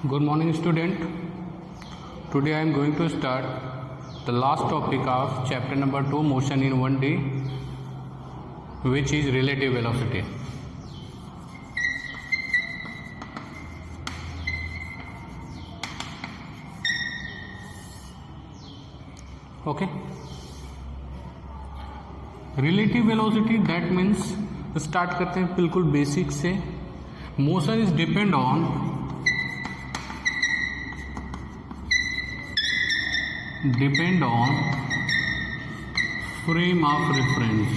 Good morning, student. Today I am going to start the last topic of chapter number 2, motion in 1D, which is relative velocity. Okay. Relative velocity, that means start करते हैं बिल्कुल basic से. Motion is depend on frame of reference.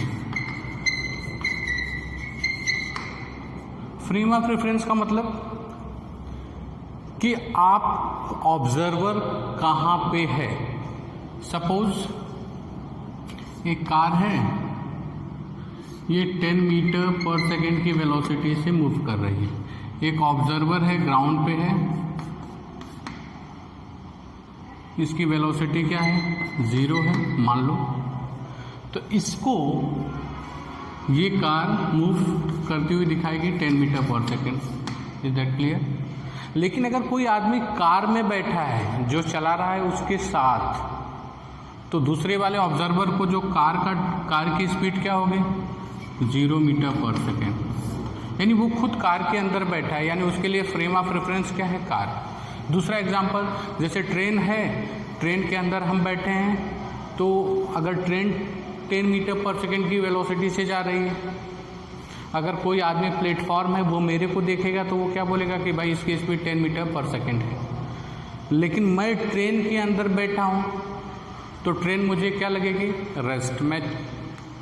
Frame of reference का मतलब कि आप observer कहाँ पे है. सपोज एक कार है, ये 10 मीटर पर सेकेंड की वेलोसिटी से मूव कर रही है. एक ऑब्जर्वर है, ग्राउंड पे है, इसकी वेलोसिटी क्या है, 0 है मान लो. तो इसको ये कार मूव करती हुई दिखाएगी 10 मीटर पर सेकेंड. Is that clear? लेकिन अगर कोई आदमी कार में बैठा है जो चला रहा है उसके साथ, तो दूसरे वाले ऑब्जर्वर को जो कार की स्पीड क्या होगी, 0 मीटर पर सेकेंड. यानी वो खुद कार के अंदर बैठा है, यानी उसके लिए फ्रेम ऑफ रेफरेंस क्या है, कार. दूसरा एग्जांपल, जैसे ट्रेन है, ट्रेन के अंदर हम बैठे हैं, तो अगर ट्रेन 10 मीटर पर सेकेंड की वेलोसिटी से जा रही है, अगर कोई आदमी प्लेटफॉर्म है वो मेरे को देखेगा तो वो क्या बोलेगा कि भाई इसकी स्पीड 10 मीटर पर सेकेंड है. लेकिन मैं ट्रेन के अंदर बैठा हूँ तो ट्रेन मुझे क्या लगेगी, रेस्ट. मैं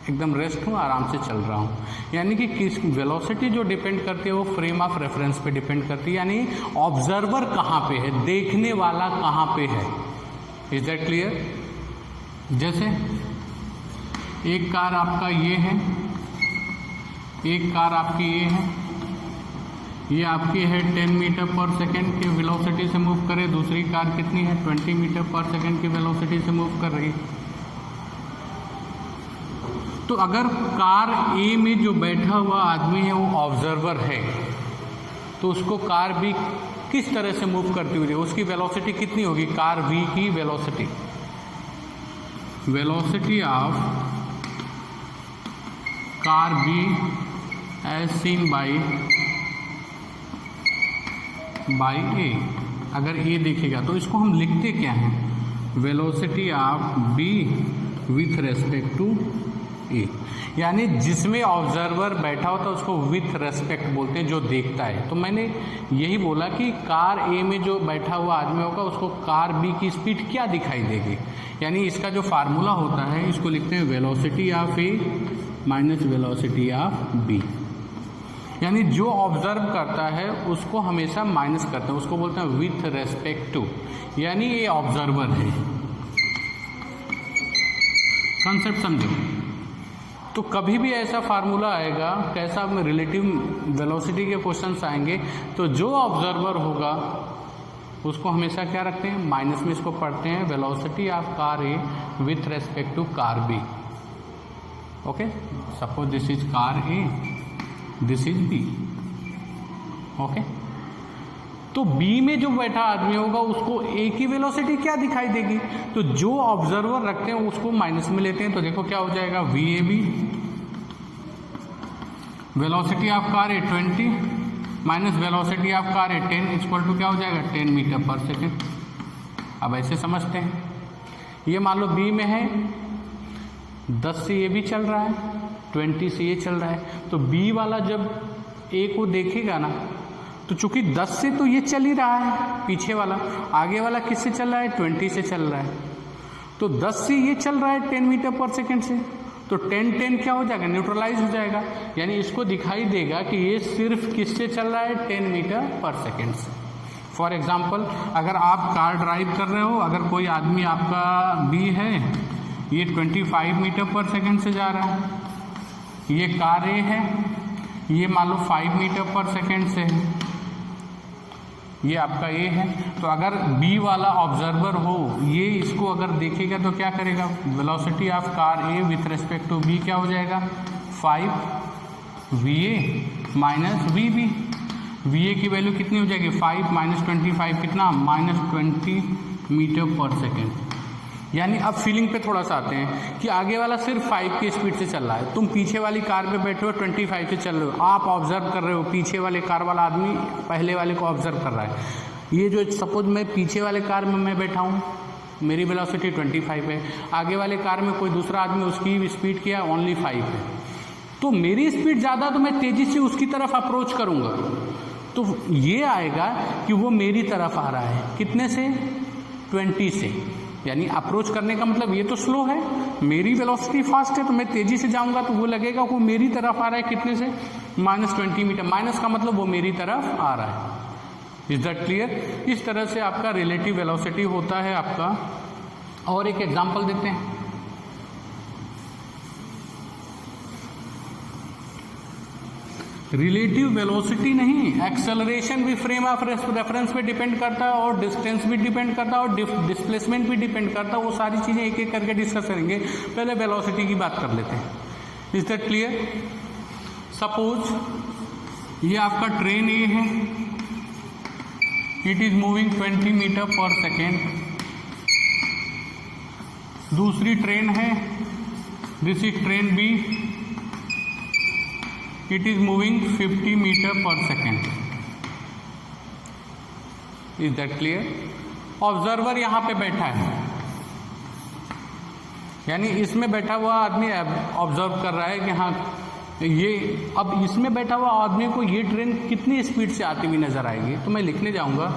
एकदम रेस्ट हूँ, आराम से चल रहा हूँ. यानी कि किस वेलोसिटी जो डिपेंड करती है वो फ्रेम ऑफ रेफरेंस पे डिपेंड करती है. यानी ऑब्जर्वर कहाँ पे है, देखने वाला कहाँ पे है. Is that clear? जैसे एक कार आपका ये है, एक कार आपकी ये है, ये आपकी है 10 मीटर पर सेकेंड की वेलोसिटी से मूव करे. दूसरी कार कितनी है, 20 मीटर पर सेकेंड की वेलोसिटी से मूव कर रही है. तो अगर कार ए में जो बैठा हुआ आदमी है वो ऑब्जर्वर है, तो उसको कार बी किस तरह से मूव करती हुई, उसकी वेलोसिटी कितनी होगी, कार बी की velocity of car B as seen by A. अगर ए देखेगा तो इसको हम लिखते क्या हैं, velocity of B with respect to A. यानी जिसमें ऑब्जर्वर बैठा होता है उसको विथ रेस्पेक्ट बोलते हैं, जो देखता है. तो मैंने यही बोला कि कार ए में जो बैठा हुआ आदमी होगा उसको कार बी की स्पीड क्या दिखाई देगी. यानी इसका जो फार्मूला होता है इसको लिखते हैं velocity of A minus velocity of B. यानी जो ऑब्जर्व करता है उसको हमेशा माइनस करते हैं, उसको बोलते हैं विथ रेस्पेक्ट टू. यानी ये ऑब्जर्वर है. कंसेप्ट समझो. तो कभी भी ऐसा फार्मूला आएगा, कैसा में रिलेटिव वेलोसिटी के क्वेश्चंस आएंगे, तो जो ऑब्जर्वर होगा उसको हमेशा क्या रखते हैं, माइनस में इसको पढ़ते हैं velocity of car A with respect to car B. Okay, suppose this is car A, this is B. Okay, तो बी में जो बैठा आदमी होगा उसको ए की वेलोसिटी क्या दिखाई देगी, तो जो ऑब्जर्वर रखते हैं उसको माइनस में लेते हैं. तो देखो क्या हो जाएगा, V A B velocity of car A 20 minus velocity of car A 10 equal to क्या हो जाएगा, 10 मीटर पर सेकेंड. अब ऐसे समझते हैं, ये मान लो बी में है, 10 से ये भी चल रहा है, 20 से ये चल रहा है. तो बी वाला जब ए को देखेगा ना, तो चूंकि 10 से तो ये चल ही रहा है, पीछे वाला, आगे वाला किससे चल रहा है, 20 से चल रहा है. तो 10 से ये चल रहा है 10 मीटर पर सेकेंड से, तो 10 क्या हो जाएगा, न्यूट्रलाइज हो जाएगा. यानी इसको दिखाई देगा कि ये सिर्फ किससे चल रहा है, 10 मीटर पर सेकेंड से. फॉर एग्जाम्पल, अगर आप कार ड्राइव कर रहे हो, अगर कोई आदमी आपका बी है, ये 25 मीटर पर सेकेंड से जा रहा है, ये कार ए है, ये मान लो 5 मीटर पर सेकेंड से है, ये आपका ए है. तो अगर बी वाला ऑब्जर्वर हो, ये इसको अगर देखेगा तो क्या करेगा, velocity of car A with respect to B क्या हो जाएगा, 5 V A minus V B. V A की वैल्यू कितनी हो जाएगी 5 माइनस 25 कितना -20 मीटर पर सेकेंड। यानी अब फीलिंग पे थोड़ा सा आते हैं कि आगे वाला सिर्फ 5 की स्पीड से चल रहा है, तुम पीछे वाली कार पे बैठे हो 25 से चल रहे हो, आप ऑब्जर्व कर रहे हो पीछे वाले कार वाला आदमी पहले वाले को ऑब्जर्व कर रहा है। ये जो सपोज मैं पीछे वाले कार में मैं बैठा हूँ, मेरी वेलोसिटी 25 है, आगे वाले कार में कोई दूसरा आदमी उसकी स्पीड क्या ओनली 5 है, तो मेरी स्पीड ज़्यादा तो मैं तेज़ी से उसकी तरफ अप्रोच करूँगा, तो ये आएगा कि वो मेरी तरफ आ रहा है कितने से 20 से। यानी अप्रोच करने का मतलब ये तो स्लो है, मेरी वेलोसिटी फास्ट है तो मैं तेज़ी से जाऊंगा तो वो लगेगा वो मेरी तरफ आ रहा है कितने से -20 मीटर। माइनस का मतलब वो मेरी तरफ आ रहा है। Is that clear? इस तरह से आपका रिलेटिव वेलोसिटी होता है आपका। और एक एग्जांपल देते हैं। रिलेटिव वेलोसिटी नहीं, एक्सेलरेशन भी फ्रेम ऑफ रेफरेंस पे डिपेंड करता है और डिस्टेंस भी डिपेंड करता है और डिस्प्लेसमेंट भी डिपेंड करता है। वो सारी चीज़ें एक एक करके डिस्कस करेंगे। पहले वेलोसिटी की बात कर लेते हैं। Is that clear? सपोज ये आपका ट्रेन ए है, इट इज मूविंग 20 मीटर पर सेकेंड। दूसरी ट्रेन है, this is train B, it is moving 50 meter पर second. Is that clear? Observer यहां पे बैठा है, यानी इसमें बैठा हुआ आदमी ऑब्जर्व कर रहा है कि हाँ ये, अब इसमें बैठा हुआ आदमी को ये ट्रेन कितनी स्पीड से आती हुई नजर आएगी, तो मैं लिखने जाऊंगा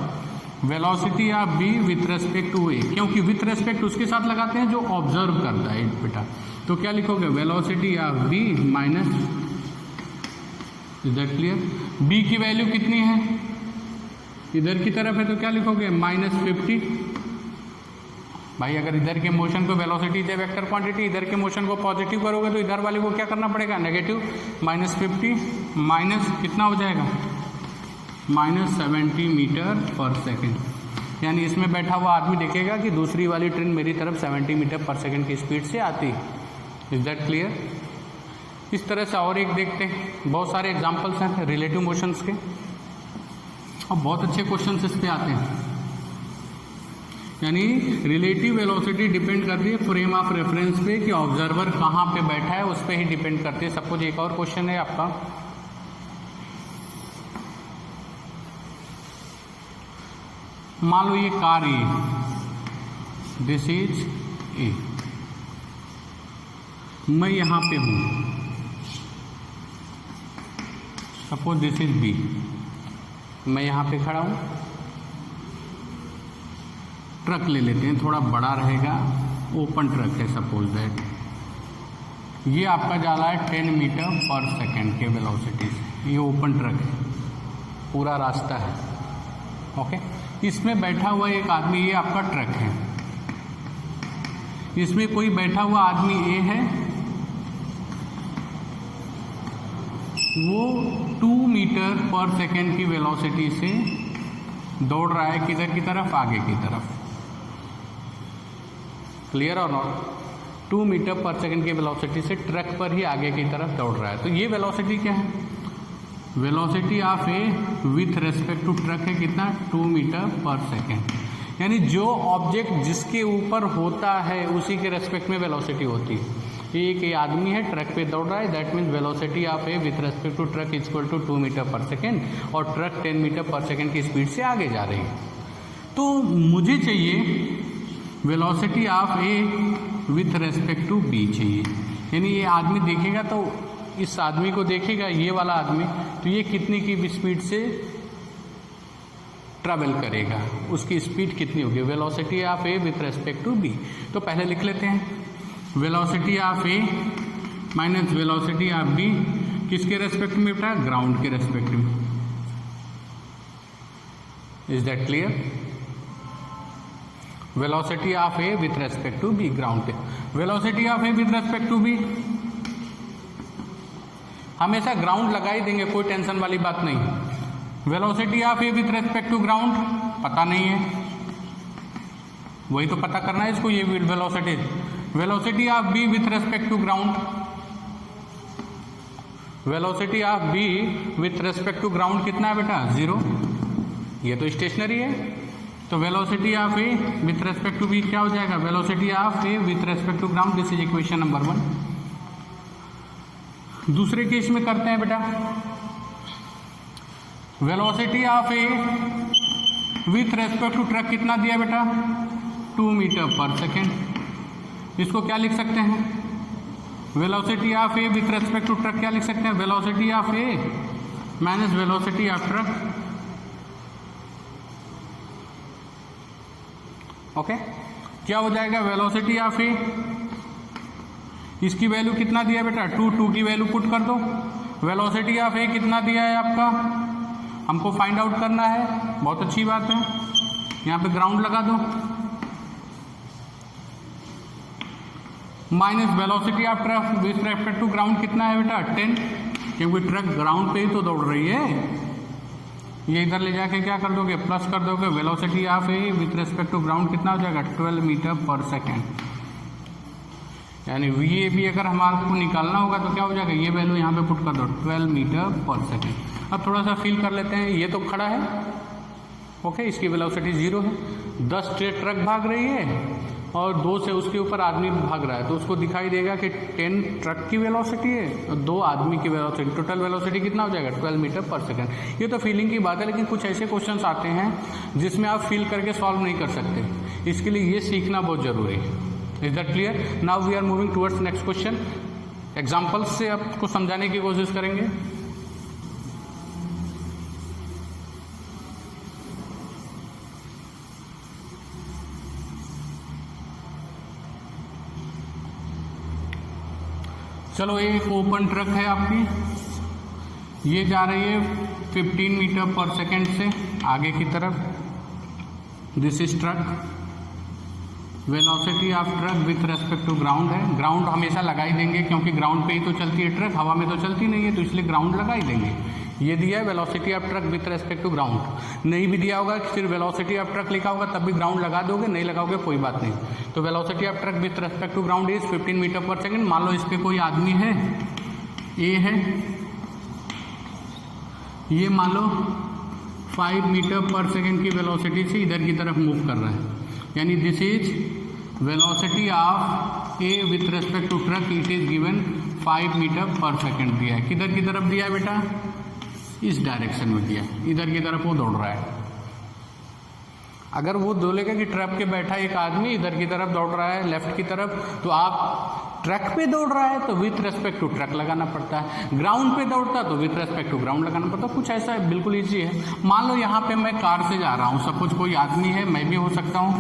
velocity of B with respect to A, क्योंकि विथ रेस्पेक्ट उसके साथ लगाते हैं जो ऑब्जर्व करता है बेटा। तो क्या लिखोगे? Velocity of B minus, is that clear? B की वैल्यू कितनी है, इधर की तरफ है तो क्या लिखोगे? -50। भाई अगर इधर के मोशन को वेलोसिटी से वेक्टर क्वांटिटी, इधर के मोशन को पॉजिटिव करोगे तो इधर वाले को क्या करना पड़ेगा? नेगेटिव। -50 माइनस कितना हो जाएगा? -70 मीटर पर सेकेंड। यानी इसमें बैठा हुआ आदमी देखेगा कि दूसरी वाली ट्रेन मेरी तरफ 70 मीटर पर सेकेंड की स्पीड से आती है। Is that clear? इस तरह से और एक देखते हैं। बहुत सारे एग्जांपल्स हैं रिलेटिव मोशंस के और बहुत अच्छे क्वेश्चंस इस पे आते हैं। यानी रिलेटिव वेलोसिटी डिपेंड करती है फ्रेम ऑफ रेफरेंस पे कि ऑब्जर्वर कहाँ पे बैठा है, उस पर ही डिपेंड करती है। सपोज एक और क्वेश्चन है आपका, मान लो ये car A, this is a, मैं यहां पे हूं, सपोज दिस इज बी, मैं यहां पे खड़ा हूं। ट्रक ले लेते हैं, थोड़ा बड़ा रहेगा, ओपन ट्रक है सपोज दैट, ये आपका जा रहा है 10 मीटर पर सेकेंड के वेलोसिटी से। ये ओपन ट्रक है, पूरा रास्ता है, ओके। इसमें बैठा हुआ एक आदमी, ये आपका ट्रक है, इसमें कोई बैठा हुआ आदमी ए है, वो 2 मीटर पर सेकेंड की वेलोसिटी से दौड़ रहा है, किधर की तरफ? आगे की तरफ। क्लियर और नॉट? 2 मीटर पर सेकेंड की वेलोसिटी से ट्रक पर ही आगे की तरफ दौड़ रहा है। तो ये वेलोसिटी क्या है? Velocity of A with respect to truck है कितना? 2 मीटर पर सेकेंड। यानी जो ऑब्जेक्ट जिसके ऊपर होता है उसी के रेस्पेक्ट में वेलोसिटी होती है। एक आदमी है, ट्रक पे दौड़ रहा है, that means velocity of A with respect to truck is equal to 2 meter पर सेकेंड, और ट्रक 10 मीटर पर सेकेंड की स्पीड से आगे जा रही है। तो मुझे चाहिए velocity of A with respect to B चाहिए। यानी ये आदमी देखेगा तो इस आदमी को देखेगा, ये वाला आदमी, तो ये कितनी की स्पीड से ट्रैवल करेगा, उसकी स्पीड कितनी होगी? Velocity of A with respect to B. तो पहले लिख लेते हैं velocity of A minus velocity of B किसके रेस्पेक्ट में बेटा? ग्राउंड के रेस्पेक्ट में। Is that clear? Velocity of A with respect to B, ground पे। Velocity of A with respect to B हमेशा ग्राउंड लगा ही देंगे, कोई टेंशन वाली बात नहीं। Velocity of A with respect to ground पता नहीं है, वही तो पता करना है इसको। ये velocity, velocity of B with respect to ground velocity of B with respect to ground कितना है बेटा 0, ये तो स्टेशनरी है। तो velocity of A with respect to B क्या हो जाएगा, velocity of A with respect to ground, this is equation number 1। दूसरे केस में करते हैं बेटा, velocity of A with respect to truck कितना दिया बेटा 2 मीटर पर सेकेंड। इसको क्या लिख सकते हैं, velocity of A with respect to truck क्या लिख सकते हैं, velocity of A minus velocity of truck. Okay, क्या हो जाएगा, वेलोसिटी ऑफ ए, इसकी वैल्यू कितना दिया बेटा 2 की वैल्यू पुट कर दो। वेलोसिटी ऑफ ए कितना दिया है आपका, हमको फाइंड आउट करना है, बहुत अच्छी बात है। यहाँ पे ग्राउंड लगा दो, minus velocity of truck with respect to ground कितना है बेटा 10, क्योंकि ट्रक ग्राउंड पे ही तो दौड़ रही है। ये इधर ले जाके क्या कर दोगे, प्लस कर दोगे, velocity of A with respect to ground कितना हो जाएगा 12 मीटर पर सेकेंड। यानी वी भी अगर हमारे को निकालना होगा तो क्या हो जाएगा, ये वैल्यू यहाँ पे पुट कर दो 12 मीटर पर सेकेंड। अब थोड़ा सा फील कर लेते हैं, ये तो खड़ा है, ओके, इसकी वेलोसिटी 0 है, 10 ट्रक भाग रही है और 2 से उसके ऊपर आदमी भाग रहा है, तो उसको दिखाई देगा कि 10 ट्रक की वेलोसिटी है और 2 आदमी की वेलोसिटी, टोटल वेलोसिटी कितना हो जाएगा 12 मीटर पर सेकेंड। ये तो फीलिंग की बात है, लेकिन कुछ ऐसे क्वेश्चंस आते हैं जिसमें आप फील करके सॉल्व नहीं कर सकते, इसके लिए ये सीखना बहुत जरूरी है। Is that clear? Now we are moving towards next question. Examples से आपको समझाने की कोशिश करेंगे। चलो, एक ओपन ट्रक है आपकी, ये जा रही है 15 मीटर पर सेकेंड से आगे की तरफ, this is truck. Velocity of truck with respect to ground है, ग्राउंड हमेशा लगा ही देंगे क्योंकि ग्राउंड पे ही तो चलती है ट्रक, हवा में तो चलती नहीं है, तो इसलिए ग्राउंड लगा ही देंगे। ये दिया है velocity of truck with respect to ground. नहीं भी दिया होगा, सिर्फ वेलोसिटी ऑफ ट्रक लिखा होगा तब भी ग्राउंड लगा दोगे, नहीं लगाओगे कोई बात नहीं। तो velocity of truck with respect to ground is 15 meter पर सेकेंड। मान लो इस पे कोई आदमी है, ए है, ये मान लो 5 मीटर पर सेकेंड की वेलोसिटी से इधर की तरफ मूव कर रहा है, यानी this is velocity of A with respect to truck, it is given 5 meter पर सेकेंड दिया है। किधर की तरफ दिया है बेटा, इस डायरेक्शन में दिया, इधर की तरफ वो दौड़ रहा है। अगर वो बोलेगा कि ट्रक के बैठा एक आदमी इधर की तरफ दौड़ रहा है लेफ्ट की तरफ, तो आप ट्रक पे दौड़ रहा है तो विथ रेस्पेक्ट टू ट्रक लगाना पड़ता है, ग्राउंड पे दौड़ता तो विथ रेस्पेक्ट टू ग्राउंड लगाना पड़ता है। कुछ ऐसा है, बिल्कुल ईजी है। मान लो यहाँ पे मैं कार से जा रहा हूँ, सपोज कोई आदमी है, मैं भी हो सकता हूँ,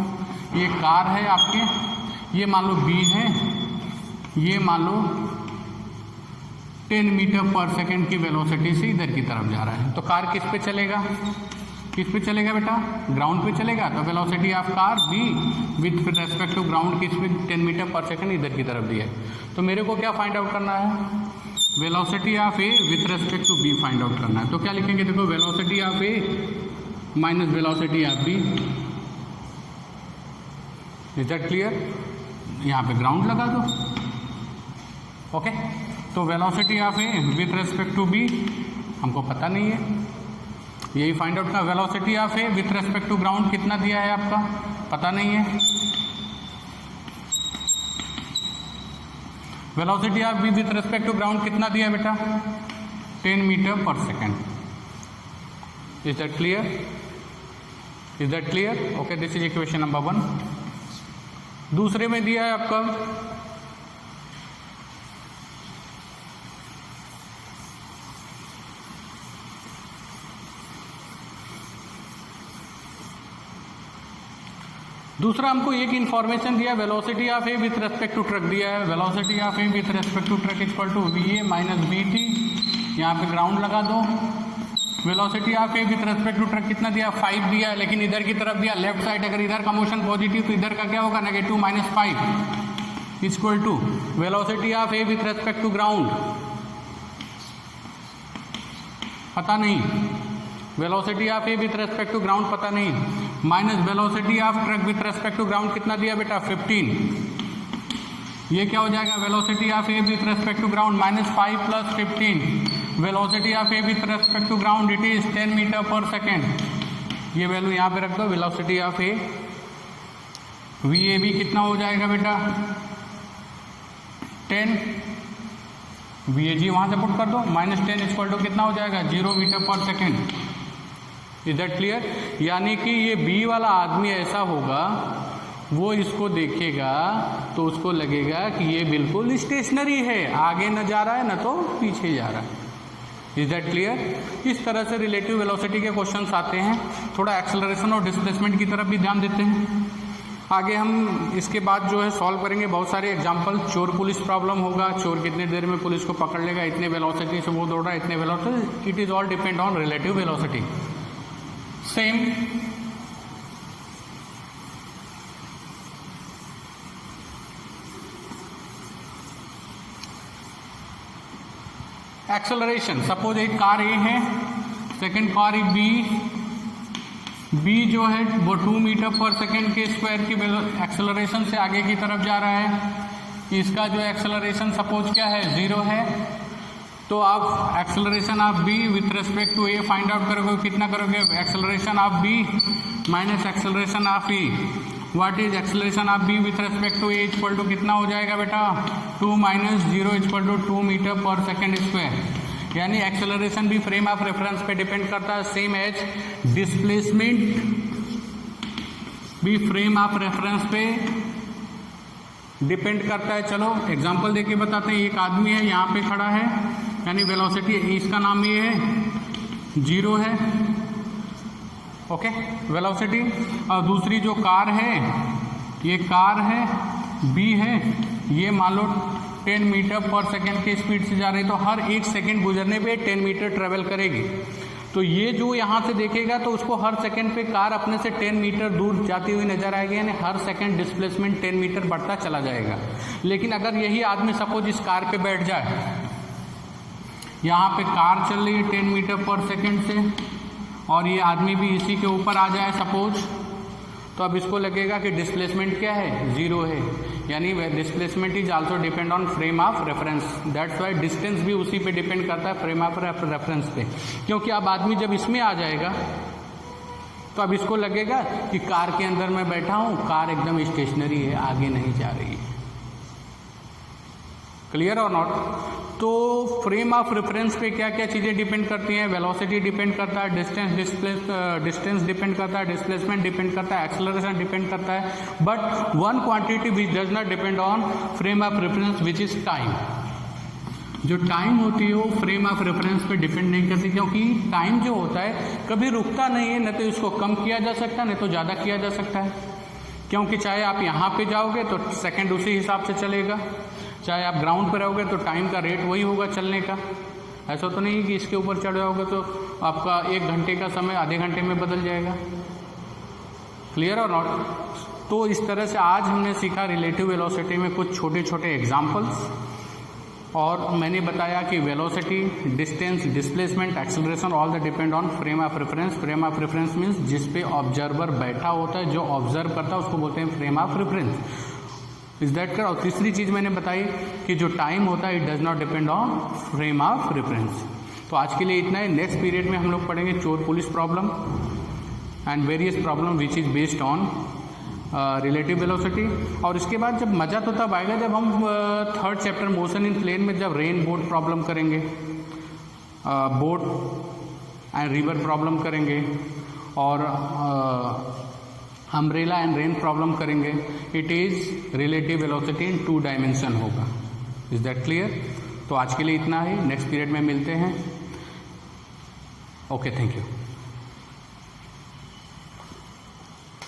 ये कार है आपके, ये मान लो बी है, ये मान लो 10 मीटर पर सेकेंड की वेलोसिटी से इधर की तरफ जा रहा है, तो कार किस पे चलेगा, किस पे चलेगा बेटा, ग्राउंड पे चलेगा। तो velocity of car B with respect to ground किस पे 10 मीटर पर सेकेंड इधर की तरफ दिया है। तो मेरे को क्या फाइंड आउट करना है, velocity of A with respect to B find out करना है। तो क्या लिखेंगे, देखो velocity of A minus velocity of B, is that clear? यहाँ पे ग्राउंड लगा दो, ओके। तो velocity of A with respect to B हमको पता नहीं है, यही फाइंड आउट का। Velocity of A with respect to ground कितना दिया है आपका, पता नहीं है। Velocity of B with respect to ground कितना दिया है बेटा, 10 मीटर पर second. Is that clear? Is that clear? Okay, this is equation number 1। दूसरे में दिया है आपका दूसरा, हमको एक इन्फॉर्मेशन दिया, velocity of A with respect to truck दिया है। Velocity of A with respect to truck equal to V A minus B T, यहाँ पे ग्राउंड लगा दो। Velocity of A with respect to truck कितना दिया, 5 दिया है, लेकिन इधर की तरफ दिया लेफ्ट साइड, अगर इधर का मोशन पॉजिटिव तो इधर का क्या होगा, negative, minus 5 equal to velocity of A with respect to ground पता नहीं, velocity of A with respect to ground पता नहीं, minus velocity of truck with respect to ground कितना दिया बेटा, 15। ये क्या हो जाएगा, velocity of A with respect to ground minus 5 plus 15 velocity of A with respect to ground it is 10 meter पर सेकेंड। ये वैल्यू यहाँ पे रख दो, वेलोसिटी ऑफ ए VAB कितना हो जाएगा बेटा 10, VAG वहां से पुट कर दो, -10 इक्वल टू कितना हो जाएगा 0 मीटर पर सेकेंड। Is that clear? यानी कि ये B वाला आदमी ऐसा होगा, वो इसको देखेगा तो उसको लगेगा कि ये बिल्कुल स्टेशनरी है, आगे न जा रहा है न तो पीछे जा रहा है। Is that clear? इस तरह से रिलेटिव वेलोसिटी के क्वेश्चंस आते हैं। थोड़ा एक्सेलरेशन और डिस्प्लेसमेंट की तरफ भी ध्यान देते हैं। आगे हम इसके बाद जो है सॉल्व करेंगे बहुत सारे एग्जांपल। चोर पुलिस प्रॉब्लम होगा, चोर कितने देर में पुलिस को पकड़ लेगा, इतने वेलोसिटी से वो दौड़ रहा है, इतने velocity, it is all depend on relative velocity. Same acceleration, suppose एक कार ए है, सेकंड कार बी जो है वो 2 मीटर पर सेकेंड के स्क्वायर की एक्सेलरेशन से आगे की तरफ जा रहा है। इसका जो एक्सेलरेशन सपोज क्या है 0 है, तो आप acceleration of B with respect to A find out करोगे, कितना करोगे, acceleration of B minus acceleration of A. What is acceleration of B with respect to A equal to कितना हो जाएगा बेटा 2 माइनस 0 इक्वल टू 2 मीटर पर second square. यानी acceleration भी फ्रेम ऑफ रेफरेंस पे डिपेंड करता है, सेम एज डिस्प्लेसमेंट भी फ्रेम ऑफ रेफरेंस पे डिपेंड करता है। चलो एग्जांपल देके बताते हैं। एक आदमी है यहाँ पे खड़ा है, यानी वेलोसिटी इसका नाम ये है 0 है, ओके वेलोसिटी। और दूसरी जो कार है, ये कार है बी है, ये मान लो 10 मीटर पर सेकेंड की स्पीड से जा रही है, तो हर 1 सेकेंड गुजरने पे 10 मीटर ट्रेवल करेगी। तो ये जो यहाँ से देखेगा तो उसको हर सेकेंड पे कार अपने से 10 मीटर दूर जाती हुई नजर आएगी, यानी हर सेकेंड डिस्प्लेसमेंट 10 मीटर बढ़ता चला जाएगा। लेकिन अगर यही आदमी सपोज इस कार पे बैठ जाए, यहाँ पे कार चल रही है 10 मीटर पर सेकेंड से, और ये आदमी भी इसी के ऊपर आ जाए सपोज, तो अब इसको लगेगा कि डिस्प्लेसमेंट क्या है 0 है, यानी displacement is also depend on frame of reference. That's why distance भी उसी पे डिपेंड करता है, फ्रेम ऑफ रेफरेंस पे। क्योंकि अब आदमी जब इसमें आ जाएगा तो अब इसको लगेगा कि कार के अंदर मैं बैठा हूं, कार एकदम स्टेशनरी है, आगे नहीं जा रही है। क्लियर और नॉट? तो फ्रेम ऑफ रेफरेंस पे क्या क्या चीज़ें डिपेंड करती हैं? वेलोसिटी डिपेंड करता है, डिस्टेंस डिपेंड करता है, डिस्प्लेसमेंट डिपेंड करता है, एक्सेलरेशन डिपेंड करता है, but one quantity which does not depend on frame of reference which is time. जो टाइम होती है वो फ्रेम ऑफ रेफरेंस पे डिपेंड नहीं करती, क्योंकि टाइम जो होता है कभी रुकता नहीं है, न तो इसको कम किया जा सकता है, न तो ज़्यादा किया जा सकता है। क्योंकि चाहे आप यहाँ पे जाओगे तो सेकेंड उसी हिसाब से चलेगा, चाहे आप ग्राउंड पर रहोगे तो टाइम का रेट वही होगा चलने का। ऐसा तो नहीं कि इसके ऊपर चढ़ जाओगे तो आपका 1 घंटे का समय आधे घंटे में बदल जाएगा। क्लियर और नॉट? तो इस तरह से आज हमने सीखा रिलेटिव वेलोसिटी में कुछ छोटे छोटे एग्जाम्पल्स, और मैंने बताया कि velocity, distance, displacement, acceleration all the depend on frame of reference. Frame of reference means जिस पे ऑब्जर्वर बैठा होता है, जो ऑब्जर्व करता है उसको बोलते हैं frame of reference. Is that कर? और तीसरी चीज़ मैंने बताई कि जो टाइम होता है it does not depend on frame of reference. तो आज के लिए इतना है। नेक्स्ट पीरियड में हम लोग पढ़ेंगे चोर police problem and various problem which is based on relative velocity. और इसके बाद जब मज़ा तो तब आएगा जब हम 3rd chapter motion in plane में जब रेन बोट प्रॉब्लम करेंगे, बोट एंड रिवर प्रॉब्लम करेंगे, और अम्ब्रेला एंड रेन प्रॉब्लम करेंगे। It is relative velocity in 2 dimension होगा। Is that clear? तो आज के लिए इतना ही, नेक्स्ट पीरियड में मिलते हैं। Okay, thank you.